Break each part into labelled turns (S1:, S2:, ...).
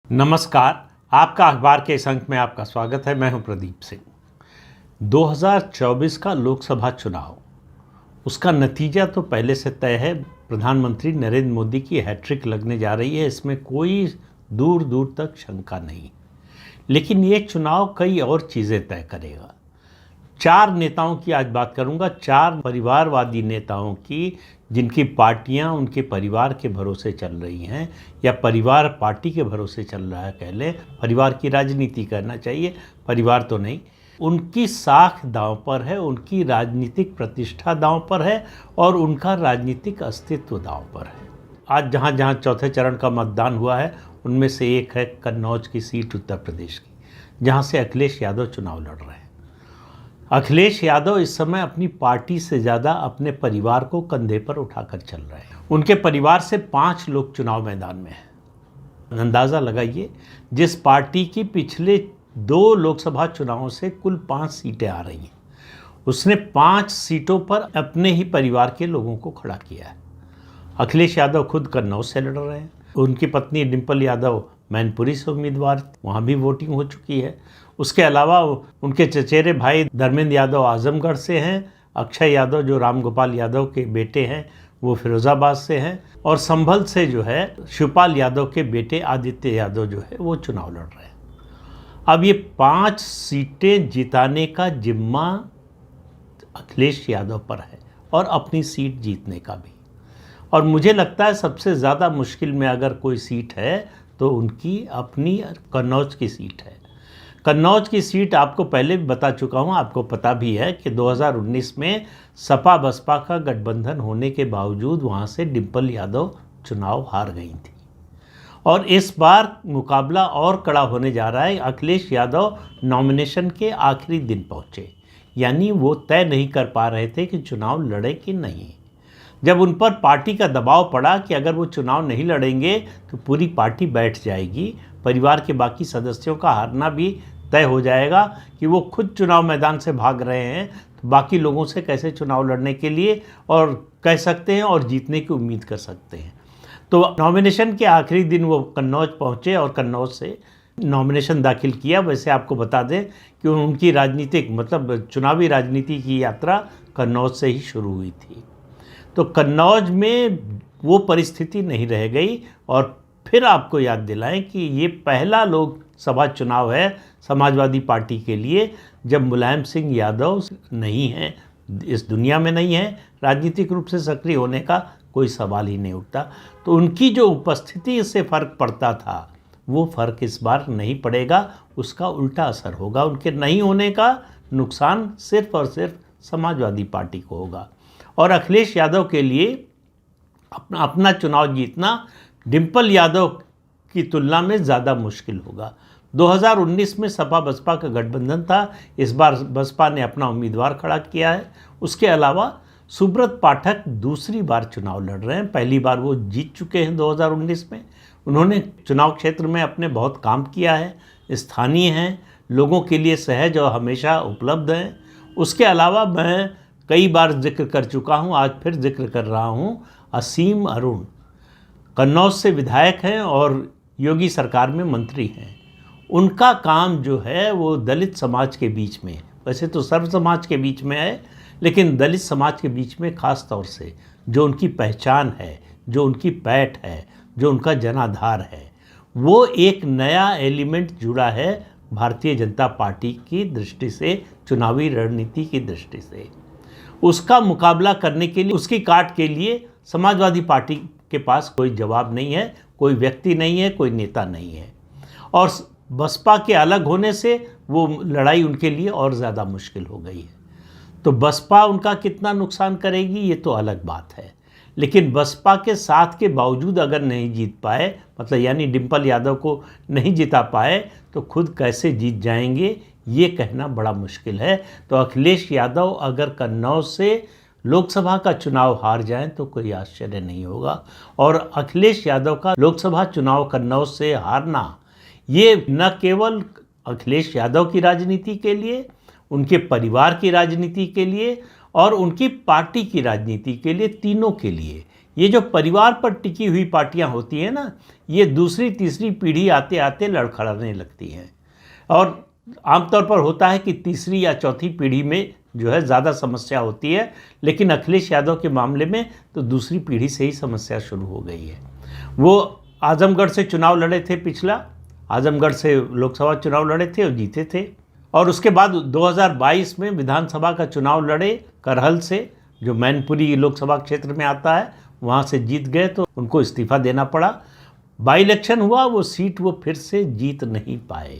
S1: नमस्कार। आपका अखबार के इस अंक में आपका स्वागत है। मैं हूं प्रदीप सिंह। 2024 का लोकसभा चुनाव, उसका नतीजा तो पहले से तय है। प्रधानमंत्री नरेंद्र मोदी की हैट्रिक लगने जा रही है, इसमें कोई दूर दूर तक शंका नहीं। लेकिन ये चुनाव कई और चीज़ें तय करेगा। 4 नेताओं की आज बात करूंगा, 4 परिवारवादी नेताओं की, जिनकी पार्टियां उनके परिवार के भरोसे चल रही हैं, या परिवार पार्टी के भरोसे चल रहा है। कह लें परिवार की राजनीति करना चाहिए, परिवार तो नहीं। उनकी साख दांव पर है, उनकी राजनीतिक प्रतिष्ठा दांव पर है और उनका राजनीतिक अस्तित्व दांव पर है। आज जहां जहां चौथे चरण का मतदान हुआ है, उनमें से एक है कन्नौज की सीट उत्तर प्रदेश की, जहां से अखिलेश यादव चुनाव लड़ रहे हैं। अखिलेश यादव इस समय अपनी पार्टी से ज़्यादा अपने परिवार को कंधे पर उठाकर चल रहे हैं। उनके परिवार से 5 लोग चुनाव मैदान में हैं। अंदाज़ा लगाइए, जिस पार्टी की पिछले 2 लोकसभा चुनावों से कुल 5 सीटें आ रही हैं, उसने 5 सीटों पर अपने ही परिवार के लोगों को खड़ा किया है। अखिलेश यादव खुद कन्नौज से लड़ रहे हैं। उनकी पत्नी डिम्पल यादव मैनपुरी से उम्मीदवार, वहाँ भी वोटिंग हो चुकी है। उसके अलावा उनके चचेरे भाई धर्मेंद्र यादव आजमगढ़ से हैं। अक्षय यादव जो राम गोपाल यादव के बेटे हैं, वो फिरोज़ाबाद से हैं। और संभल से जो है शिवपाल यादव के बेटे आदित्य यादव जो है वो चुनाव लड़ रहे हैं। अब ये 5 सीटें जिताने का जिम्मा अखिलेश यादव पर है और अपनी सीट जीतने का भी। और मुझे लगता है सबसे ज़्यादा मुश्किल में अगर कोई सीट है तो उनकी अपनी कन्नौज की सीट है। कन्नौज की सीट आपको पहले भी बता चुका हूँ, आपको पता भी है कि 2019 में सपा बसपा का गठबंधन होने के बावजूद वहाँ से डिम्पल यादव चुनाव हार गई थी। और इस बार मुकाबला और कड़ा होने जा रहा है। अखिलेश यादव नॉमिनेशन के आखिरी दिन पहुँचे, यानी वो तय नहीं कर पा रहे थे कि चुनाव लड़े कि नहीं। जब उन पर पार्टी का दबाव पड़ा कि अगर वो चुनाव नहीं लड़ेंगे तो पूरी पार्टी बैठ जाएगी, परिवार के बाकी सदस्यों का हारना भी तय हो जाएगा कि वो खुद चुनाव मैदान से भाग रहे हैं, तो बाकी लोगों से कैसे चुनाव लड़ने के लिए और कह सकते हैं और जीतने की उम्मीद कर सकते हैं। तो नॉमिनेशन के आखिरी दिन वो कन्नौज पहुँचे और कन्नौज से नॉमिनेशन दाखिल किया। वैसे आपको बता दें कि उनकी राजनीतिक मतलब चुनावी राजनीति की यात्रा कन्नौज से ही शुरू हुई थी। तो कन्नौज में वो परिस्थिति नहीं रह गई। और फिर आपको याद दिलाएं कि ये पहला लोकसभा चुनाव है समाजवादी पार्टी के लिए जब मुलायम सिंह यादव नहीं हैं, इस दुनिया में नहीं है, राजनीतिक रूप से सक्रिय होने का कोई सवाल ही नहीं उठता। तो उनकी जो उपस्थिति से फ़र्क पड़ता था, वो फ़र्क इस बार नहीं पड़ेगा, उसका उल्टा असर होगा। उनके नहीं होने का नुकसान सिर्फ और सिर्फ समाजवादी पार्टी को होगा। और अखिलेश यादव के लिए अपना चुनाव जीतना डिम्पल यादव की तुलना में ज़्यादा मुश्किल होगा। 2019 में सपा बसपा का गठबंधन था, इस बार बसपा ने अपना उम्मीदवार खड़ा किया है। उसके अलावा सुब्रत पाठक दूसरी बार चुनाव लड़ रहे हैं। पहली बार वो जीत चुके हैं 2019 में। उन्होंने चुनाव क्षेत्र में अपने बहुत काम किया है, स्थानीय हैं, लोगों के लिए सहज और हमेशा उपलब्ध हैं। उसके अलावा मैं कई बार जिक्र कर चुका हूं, आज फिर जिक्र कर रहा हूं, असीम अरुण कन्नौज से विधायक हैं और योगी सरकार में मंत्री हैं। उनका काम जो है वो दलित समाज के बीच में, वैसे तो सर्व समाज के बीच में है, लेकिन दलित समाज के बीच में ख़ास तौर से जो उनकी पहचान है, जो उनकी पैठ है, जो उनका जनाधार है, वो एक नया एलिमेंट जुड़ा है भारतीय जनता पार्टी की दृष्टि से, चुनावी रणनीति की दृष्टि से। उसका मुकाबला करने के लिए, उसकी काट के लिए समाजवादी पार्टी के पास कोई जवाब नहीं है, कोई व्यक्ति नहीं है, कोई नेता नहीं है। और बसपा के अलग होने से वो लड़ाई उनके लिए और ज़्यादा मुश्किल हो गई है। तो बसपा उनका कितना नुकसान करेगी ये तो अलग बात है। लेकिन बसपा के साथ के बावजूद अगर नहीं जीत पाए, मतलब यानी डिम्पल यादव को नहीं जिता पाए, तो खुद कैसे जीत जाएंगे ये कहना बड़ा मुश्किल है। तो अखिलेश यादव अगर कन्नौज से लोकसभा का चुनाव हार जाएं तो कोई आश्चर्य नहीं होगा। और अखिलेश यादव का लोकसभा चुनाव कन्नौज से हारना, ये न केवल अखिलेश यादव की राजनीति के लिए, उनके परिवार की राजनीति के लिए और उनकी पार्टी की राजनीति के लिए, तीनों के लिए ये जो परिवार पर टिकी हुई पार्टियां होती हैं ना, ये दूसरी तीसरी पीढ़ी आते आते लड़खड़ाने लगती हैं। और आमतौर पर होता है कि तीसरी या चौथी पीढ़ी में जो है ज़्यादा समस्या होती है, लेकिन अखिलेश यादव के मामले में तो दूसरी पीढ़ी से ही समस्या शुरू हो गई है। वो आजमगढ़ से चुनाव लड़े थे, पिछला आजमगढ़ से लोकसभा चुनाव लड़े थे और जीते थे, और उसके बाद 2022 में विधानसभा का चुनाव लड़े करहल से, जो मैनपुरी लोकसभा क्षेत्र में आता है, वहाँ से जीत गए तो उनको इस्तीफा देना पड़ा। बाई इलेक्शन हुआ, वो सीट वो फिर से जीत नहीं पाए,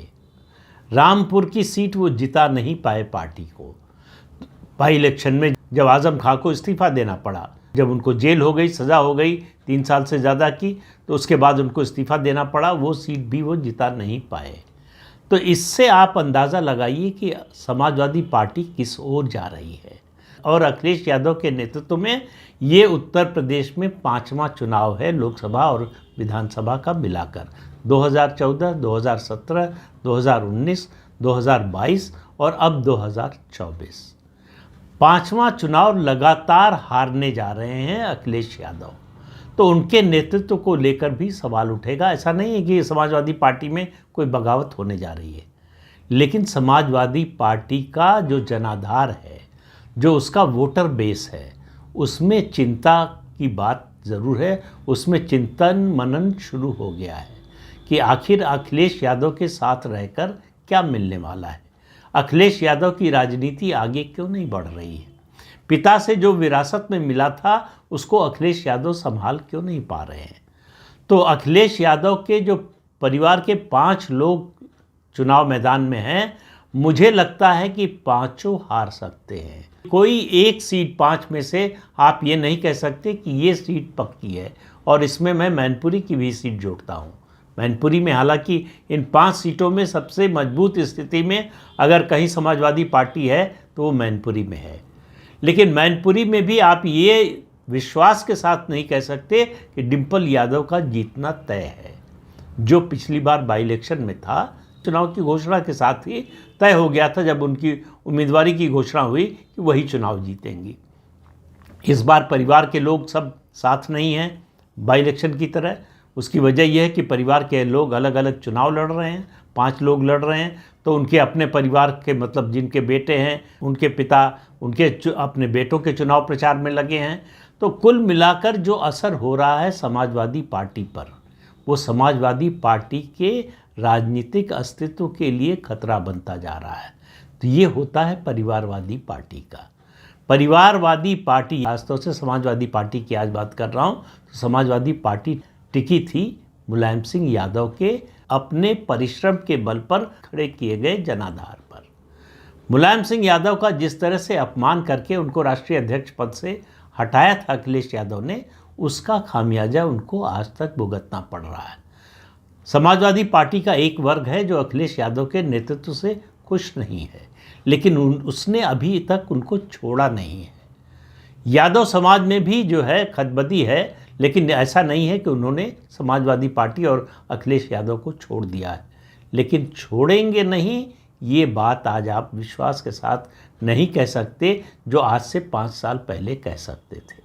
S1: रामपुर की सीट वो जिता नहीं पाए पार्टी को। बाई इलेक्शन में जब आजम खां को इस्तीफा देना पड़ा, जब उनको जेल हो गई, सज़ा हो गई 3 साल से ज़्यादा की, तो उसके बाद उनको इस्तीफा देना पड़ा, वो सीट भी वो जिता नहीं पाए। तो इससे आप अंदाज़ा लगाइए कि समाजवादी पार्टी किस ओर जा रही है। और अखिलेश यादव के नेतृत्व में ये उत्तर प्रदेश में 5वां चुनाव है लोकसभा और विधानसभा का मिलाकर, 2014, 2017, 2019, 2022 और अब 2024। 5वां चुनाव लगातार हारने जा रहे हैं अखिलेश यादव। तो उनके नेतृत्व को लेकर भी सवाल उठेगा। ऐसा नहीं है कि समाजवादी पार्टी में कोई बगावत होने जा रही है, लेकिन समाजवादी पार्टी का जो जनाधार है, जो उसका वोटर बेस है, उसमें चिंता की बात ज़रूर है। उसमें चिंतन मनन शुरू हो गया है कि आखिर अखिलेश यादव के साथ रहकर क्या मिलने वाला है, अखिलेश यादव की राजनीति आगे क्यों नहीं बढ़ रही है, पिता से जो विरासत में मिला था उसको अखिलेश यादव संभाल क्यों नहीं पा रहे हैं। तो अखिलेश यादव के जो परिवार के 5 लोग चुनाव मैदान में हैं, मुझे लगता है कि 5 हार सकते हैं। कोई एक सीट 5 में से आप ये नहीं कह सकते कि ये सीट पक्की है, और इसमें मैं मैनपुरी की भी सीट जोड़ता हूँ। मैनपुरी में हालांकि इन 5 सीटों में सबसे मजबूत स्थिति में अगर कहीं समाजवादी पार्टी है तो वो मैनपुरी में है, लेकिन मैनपुरी में भी आप ये विश्वास के साथ नहीं कह सकते कि डिम्पल यादव का जीतना तय है। जो पिछली बार बाई इलेक्शन में था, चुनाव की घोषणा के साथ ही तय हो गया था, जब उनकी उम्मीदवारी की घोषणा हुई कि वही चुनाव जीतेंगी। इस बार परिवार के लोग सब साथ नहीं हैं बाई इलेक्शन की तरह। उसकी वजह यह है कि परिवार के लोग अलग अलग चुनाव लड़ रहे हैं, 5 लोग लड़ रहे हैं, तो उनके अपने परिवार के मतलब जिनके बेटे हैं, उनके पिता उनके अपने बेटों के चुनाव प्रचार में लगे हैं। तो कुल मिलाकर जो असर हो रहा है समाजवादी पार्टी पर, वो समाजवादी पार्टी के राजनीतिक अस्तित्व के लिए खतरा बनता जा रहा है। तो ये होता है परिवारवादी पार्टी का। परिवारवादी पार्टी, खासतौर से समाजवादी पार्टी की आज बात कर रहा हूँ, तो समाजवादी पार्टी टिकी थी मुलायम सिंह यादव के अपने परिश्रम के बल पर खड़े किए गए जनाधार पर। मुलायम सिंह यादव का जिस तरह से अपमान करके उनको राष्ट्रीय अध्यक्ष पद से हटाया था अखिलेश यादव ने, उसका खामियाजा उनको आज तक भुगतना पड़ रहा है। समाजवादी पार्टी का एक वर्ग है जो अखिलेश यादव के नेतृत्व से खुश नहीं है, लेकिन उसने अभी तक उनको छोड़ा नहीं है। यादव समाज में भी जो है खतबदी है, लेकिन ऐसा नहीं है कि उन्होंने समाजवादी पार्टी और अखिलेश यादव को छोड़ दिया है, लेकिन छोड़ेंगे नहीं, ये बात आज आप विश्वास के साथ नहीं कह सकते जो आज से 5 साल पहले कह सकते थे।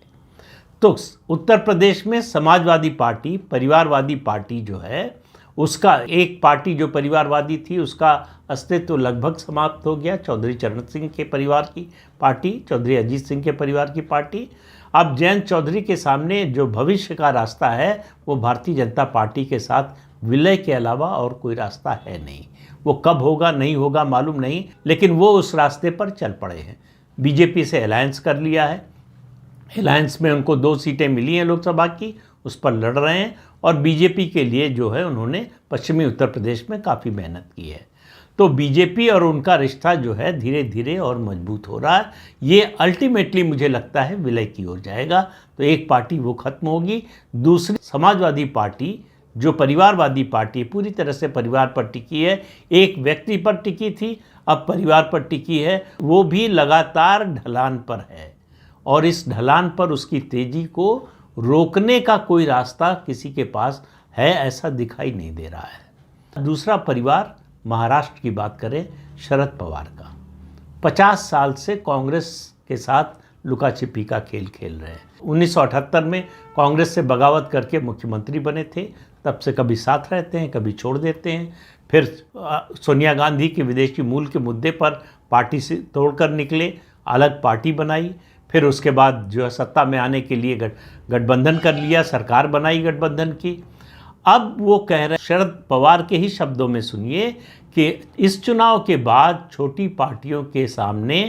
S1: तो उत्तर प्रदेश में समाजवादी पार्टी, परिवारवादी पार्टी जो है, उसका एक पार्टी जो परिवारवादी थी उसका अस्तित्व लगभग समाप्त हो गया। चौधरी चरण सिंह के परिवार की पार्टी, चौधरी अजीत सिंह के परिवार की पार्टी। अब जयंत चौधरी के सामने जो भविष्य का रास्ता है वो भारतीय जनता पार्टी के साथ विलय के अलावा और कोई रास्ता है नहीं। वो कब होगा नहीं होगा मालूम नहीं, लेकिन वो उस रास्ते पर चल पड़े हैं। बीजेपी से अलायंस कर लिया है, अलायंस में उनको 2 सीटें मिली हैं लोकसभा की, उस पर लड़ रहे हैं, और बीजेपी के लिए जो है उन्होंने पश्चिमी उत्तर प्रदेश में काफ़ी मेहनत की है। तो बीजेपी और उनका रिश्ता जो है धीरे धीरे और मजबूत हो रहा है। ये अल्टीमेटली मुझे लगता है विलय की ओर जाएगा। तो एक पार्टी वो खत्म होगी, दूसरी समाजवादी पार्टी जो परिवारवादी पार्टी पूरी तरह से परिवार पर टिकी है, एक व्यक्ति पर टिकी थी, अब परिवार पर टिकी है, वो भी लगातार ढलान पर है, और इस ढलान पर उसकी तेजी को रोकने का कोई रास्ता किसी के पास है ऐसा दिखाई नहीं दे रहा है। दूसरा परिवार महाराष्ट्र की बात करें, शरद पवार का 50 साल से कांग्रेस के साथ लुका छिपी का खेल खेल रहे हैं। 1978 में कांग्रेस से बगावत करके मुख्यमंत्री बने थे, तब से कभी साथ रहते हैं, कभी छोड़ देते हैं। फिर सोनिया गांधी के विदेशी मूल के मुद्दे पर पार्टी से तोड़कर निकले, अलग पार्टी बनाई। फिर उसके बाद जो है सत्ता में आने के लिए गठबंधन कर लिया, सरकार बनाई गठबंधन की। अब वो कह रहे हैं, शरद पवार के ही शब्दों में सुनिए, कि इस चुनाव के बाद छोटी पार्टियों के सामने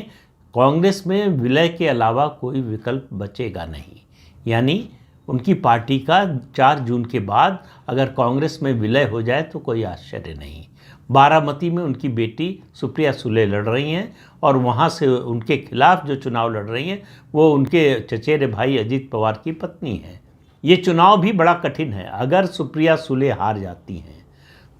S1: कांग्रेस में विलय के अलावा कोई विकल्प बचेगा नहीं। यानी उनकी पार्टी का 4 जून के बाद अगर कांग्रेस में विलय हो जाए तो कोई आश्चर्य नहीं। बारामती में उनकी बेटी सुप्रिया सुले लड़ रही हैं और वहाँ से उनके खिलाफ जो चुनाव लड़ रही हैं वो उनके चचेरे भाई अजीत पवार की पत्नी है। ये चुनाव भी बड़ा कठिन है। अगर सुप्रिया सुले हार जाती हैं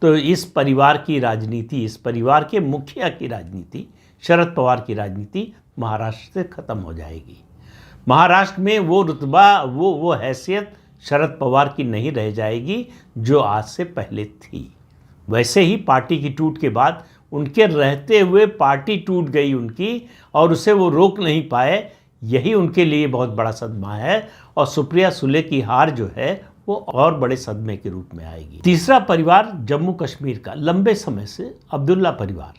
S1: तो इस परिवार की राजनीति, इस परिवार के मुखिया की राजनीति, शरद पवार की राजनीति महाराष्ट्र से ख़त्म हो जाएगी। महाराष्ट्र में वो रुतबा, वो हैसियत शरद पवार की नहीं रह जाएगी जो आज से पहले थी। वैसे ही पार्टी की टूट के बाद उनके रहते हुए पार्टी टूट गई उनकी, और उसे वो रोक नहीं पाए। यही उनके लिए बहुत बड़ा सदमा है, और सुप्रिया सुले की हार जो है वो और बड़े सदमे के रूप में आएगी। तीसरा परिवार जम्मू कश्मीर का, लंबे समय से अब्दुल्ला परिवार।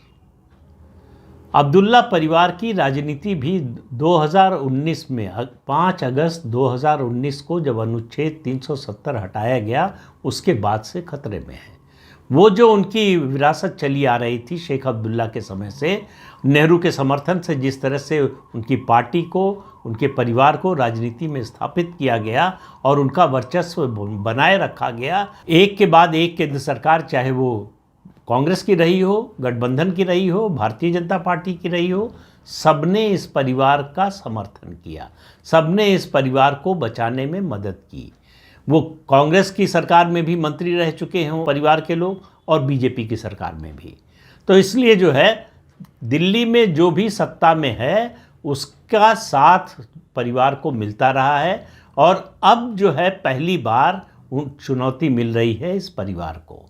S1: अब्दुल्ला परिवार की राजनीति भी 2019 में 5 अगस्त 2019 को जब अनुच्छेद 370 हटाया गया उसके बाद से खतरे में है। वो जो उनकी विरासत चली आ रही थी शेख अब्दुल्ला के समय से, नेहरू के समर्थन से जिस तरह से उनकी पार्टी को, उनके परिवार को राजनीति में स्थापित किया गया और उनका वर्चस्व बनाए रखा गया, एक के बाद एक केंद्र सरकार, चाहे वो कांग्रेस की रही हो, गठबंधन की रही हो, भारतीय जनता पार्टी की रही हो, सबने इस परिवार का समर्थन किया, सबने इस परिवार को बचाने में मदद की। वो कांग्रेस की सरकार में भी मंत्री रह चुके हैं परिवार के लोग, और बीजेपी की सरकार में भी। तो इसलिए जो है दिल्ली में जो भी सत्ता में है उसका साथ परिवार को मिलता रहा है, और अब जो है पहली बार चुनौती मिल रही है इस परिवार को।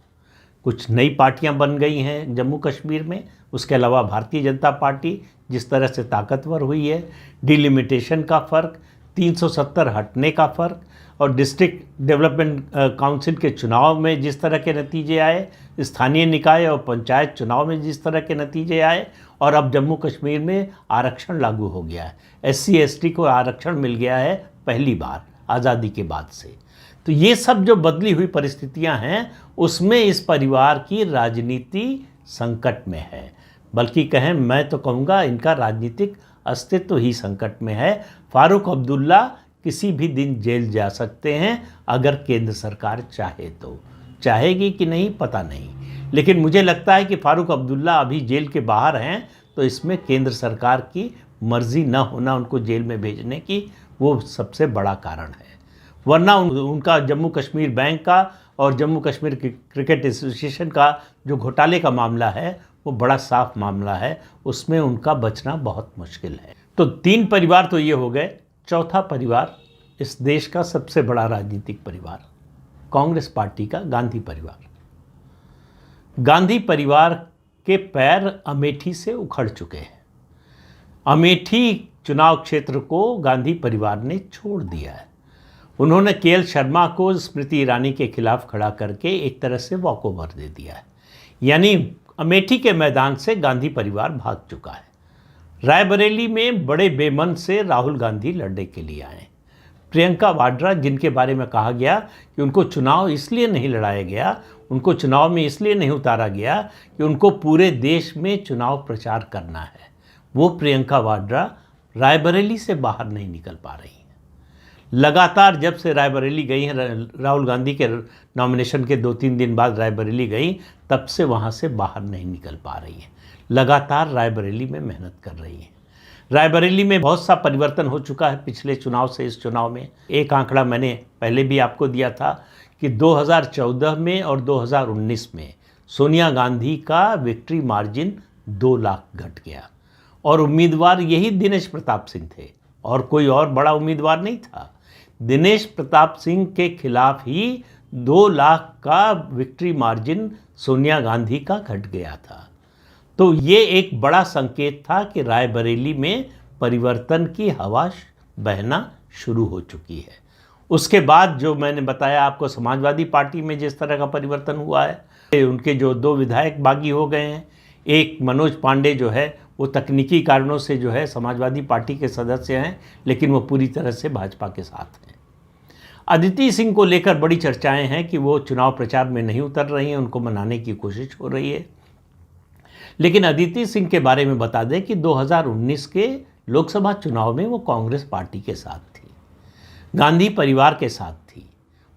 S1: कुछ नई पार्टियां बन गई हैं जम्मू कश्मीर में, उसके अलावा भारतीय जनता पार्टी जिस तरह से ताकतवर हुई है, डिलिमिटेशन का फ़र्क, 370 हटने का फ़र्क, और डिस्ट्रिक्ट डेवलपमेंट काउंसिल के चुनाव में जिस तरह के नतीजे आए, स्थानीय निकाय और पंचायत चुनाव में जिस तरह के नतीजे आए, और अब जम्मू कश्मीर में आरक्षण लागू हो गया है, SC ST को आरक्षण मिल गया है पहली बार आज़ादी के बाद से। तो ये सब जो बदली हुई परिस्थितियां हैं उसमें इस परिवार की राजनीति संकट में है, बल्कि कहें मैं तो कहूँगा इनका राजनीतिक अस्तित्व ही संकट में है। फारूक अब्दुल्ला किसी भी दिन जेल जा सकते हैं अगर केंद्र सरकार चाहे तो। चाहेगी कि नहीं पता नहीं, लेकिन मुझे लगता है कि फारूक अब्दुल्ला अभी जेल के बाहर हैं तो इसमें केंद्र सरकार की मर्जी न होना उनको जेल में भेजने की वो सबसे बड़ा कारण है। वरना उनका जम्मू कश्मीर बैंक का और जम्मू कश्मीर क्रिकेट एसोसिएशन का जो घोटाले का मामला है वो बड़ा साफ मामला है, उसमें उनका बचना बहुत मुश्किल है। तो 3 परिवार तो ये हो गए। चौथा परिवार, इस देश का सबसे बड़ा राजनीतिक परिवार, कांग्रेस पार्टी का गांधी परिवार। गांधी परिवार के पैर अमेठी से उखड़ चुके हैं। अमेठी चुनाव क्षेत्र को गांधी परिवार ने छोड़ दिया है। उन्होंने KL शर्मा को स्मृति ईरानी के खिलाफ खड़ा करके एक तरह से वॉकओवर दे दिया है। यानी अमेठी के मैदान से गांधी परिवार भाग चुका है। रायबरेली में बड़े बेमन से राहुल गांधी लड़ने के लिए आए। प्रियंका वाड्रा, जिनके बारे में कहा गया कि उनको चुनाव इसलिए नहीं लड़ाया गया, उनको चुनाव में इसलिए नहीं उतारा गया कि उनको पूरे देश में चुनाव प्रचार करना है, वो प्रियंका वाड्रा रायबरेली से बाहर नहीं निकल पा रही हैं। लगातार जब से रायबरेली गई हैं, राहुल गांधी के नॉमिनेशन के 2-3 दिन बाद रायबरेली गई, तब से वहाँ से बाहर नहीं निकल पा रही हैं। लगातार रायबरेली में मेहनत कर रही हैं। रायबरेली में बहुत सा परिवर्तन हो चुका है पिछले चुनाव से इस चुनाव में। एक आंकड़ा मैंने पहले भी आपको दिया था कि 2014 में और 2019 में सोनिया गांधी का विक्ट्री मार्जिन 2 लाख घट गया, और उम्मीदवार यही दिनेश प्रताप सिंह थे, और कोई और बड़ा उम्मीदवार नहीं था। दिनेश प्रताप सिंह के खिलाफ ही 2 लाख का विक्ट्री मार्जिन सोनिया गांधी का घट गया था। तो ये एक बड़ा संकेत था कि रायबरेली में परिवर्तन की हवा बहना शुरू हो चुकी है। उसके बाद जो मैंने बताया आपको, समाजवादी पार्टी में जिस तरह का परिवर्तन हुआ है, उनके जो 2 विधायक बागी हो गए हैं। एक मनोज पांडे जो है वो तकनीकी कारणों से जो है समाजवादी पार्टी के सदस्य हैं, लेकिन वो पूरी तरह से भाजपा के साथ हैं। अदिति सिंह को लेकर बड़ी चर्चाएं हैं कि वो चुनाव प्रचार में नहीं उतर रही हैं, उनको मनाने की कोशिश हो रही है। लेकिन अदिति सिंह के बारे में बता दें कि 2019 के लोकसभा चुनाव में वो कांग्रेस पार्टी के साथ थी, गांधी परिवार के साथ थी।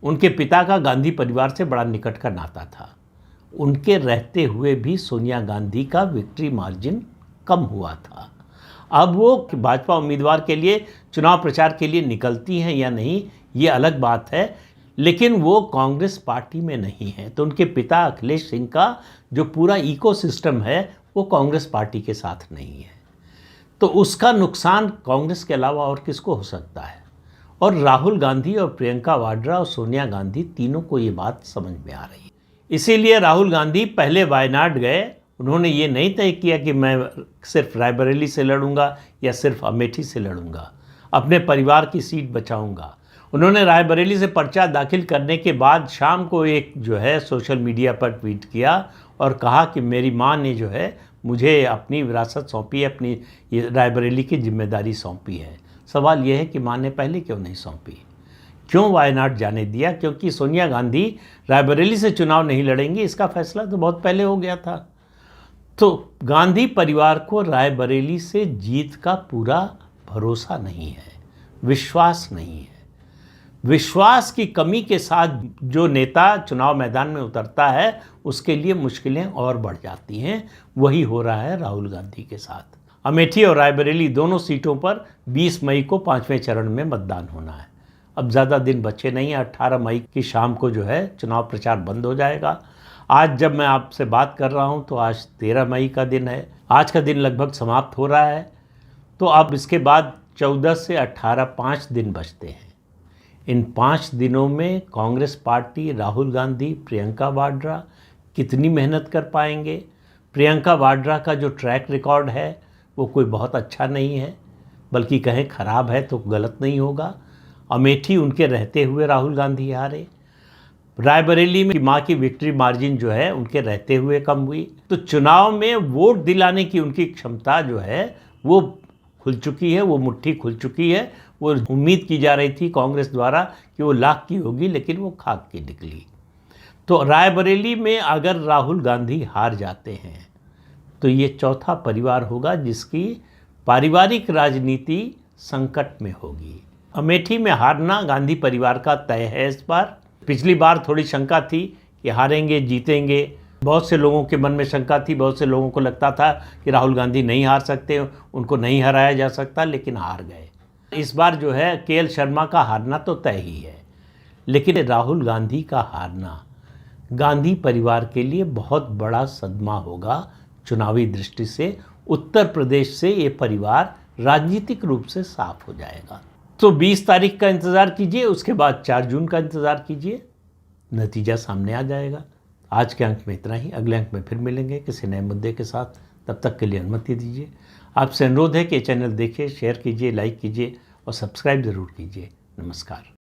S1: उनके पिता का गांधी परिवार से बड़ा निकट का नाता था। उनके रहते हुए भी सोनिया गांधी का विक्ट्री मार्जिन कम हुआ था। अब वो भाजपा उम्मीदवार के लिए चुनाव प्रचार के लिए निकलती हैं या नहीं, ये अलग बात है, लेकिन वो कांग्रेस पार्टी में नहीं है। तो उनके पिता अखिलेश सिंह का जो पूरा इकोसिस्टम है वो कांग्रेस पार्टी के साथ नहीं है। तो उसका नुकसान कांग्रेस के अलावा और किसको हो सकता है? और राहुल गांधी और प्रियंका वाड्रा और सोनिया गांधी तीनों को ये बात समझ में आ रही है। इसीलिए राहुल गांधी पहले वायनाड गए। उन्होंने ये नहीं तय किया कि मैं सिर्फ रायबरेली से लड़ूंगा या सिर्फ अमेठी से लड़ूंगा, अपने परिवार की सीट बचाऊंगा। उन्होंने रायबरेली से पर्चा दाखिल करने के बाद शाम को एक जो है सोशल मीडिया पर ट्वीट किया और कहा कि मेरी माँ ने जो है मुझे अपनी विरासत सौंपी है, अपनी ये रायबरेली की जिम्मेदारी सौंपी है। सवाल यह है कि माँ ने पहले क्यों नहीं सौंपी, क्यों वायनाड जाने दिया? क्योंकि सोनिया गांधी रायबरेली से चुनाव नहीं लड़ेंगी, इसका फैसला तो बहुत पहले हो गया था। तो गांधी परिवार को रायबरेली से जीत का पूरा भरोसा नहीं है, विश्वास नहीं है। विश्वास की कमी के साथ जो नेता चुनाव मैदान में उतरता है उसके लिए मुश्किलें और बढ़ जाती हैं। वही हो रहा है राहुल गांधी के साथ। अमेठी और रायबरेली दोनों सीटों पर 20 मई को 5वें चरण में मतदान होना है। अब ज़्यादा दिन बचे नहीं हैं। 18 मई की शाम को जो है चुनाव प्रचार बंद हो जाएगा। आज जब मैं आपसे बात कर रहा हूं तो आज 13 मई का दिन है। आज का दिन लगभग समाप्त हो रहा है। तो अब इसके बाद 14 से 18 5 दिन बचते हैं। इन 5 दिनों में कांग्रेस पार्टी, राहुल गांधी, प्रियंका वाड्रा कितनी मेहनत कर पाएंगे? प्रियंका वाड्रा का जो ट्रैक रिकॉर्ड है वो कोई बहुत अच्छा नहीं है, बल्कि कहें खराब है तो गलत नहीं होगा। अमेठी उनके रहते हुए राहुल गांधी हारे। रायबरेली में माँ की विक्ट्री मार्जिन जो है उनके रहते हुए कम हुई। तो चुनाव में वोट दिलाने की उनकी क्षमता जो है वो खुल चुकी है, वो मुट्ठी खुल चुकी है। वो उम्मीद की जा रही थी कांग्रेस द्वारा कि वो लाख की होगी, लेकिन वो खाक की निकली। तो रायबरेली में अगर राहुल गांधी हार जाते हैं तो ये चौथा परिवार होगा जिसकी पारिवारिक राजनीति संकट में होगी। अमेठी में हारना गांधी परिवार का तय है इस बार। पिछली बार थोड़ी शंका थी कि हारेंगे जीतेंगे, बहुत से लोगों के मन में शंका थी, बहुत से लोगों को लगता था कि राहुल गांधी नहीं हार सकते, उनको नहीं हराया जा सकता, लेकिन हार गए। इस बार जो है केएल शर्मा का हारना तो तय ही है, लेकिन राहुल गांधी का हारना गांधी परिवार के लिए बहुत बड़ा सदमा होगा। चुनावी दृष्टि से उत्तर प्रदेश से ये परिवार राजनीतिक रूप से साफ हो जाएगा। तो 20 तारीख का इंतज़ार कीजिए, उसके बाद 4 जून का इंतज़ार कीजिए, नतीजा सामने आ जाएगा। आज के अंक में इतना ही। अगले अंक में फिर मिलेंगे किसी नए मुद्दे के साथ। तब तक के लिए अनुमति दीजिए। आपसे अनुरोध है कि चैनल देखिए, शेयर कीजिए, लाइक कीजिए और सब्सक्राइब ज़रूर कीजिए। नमस्कार।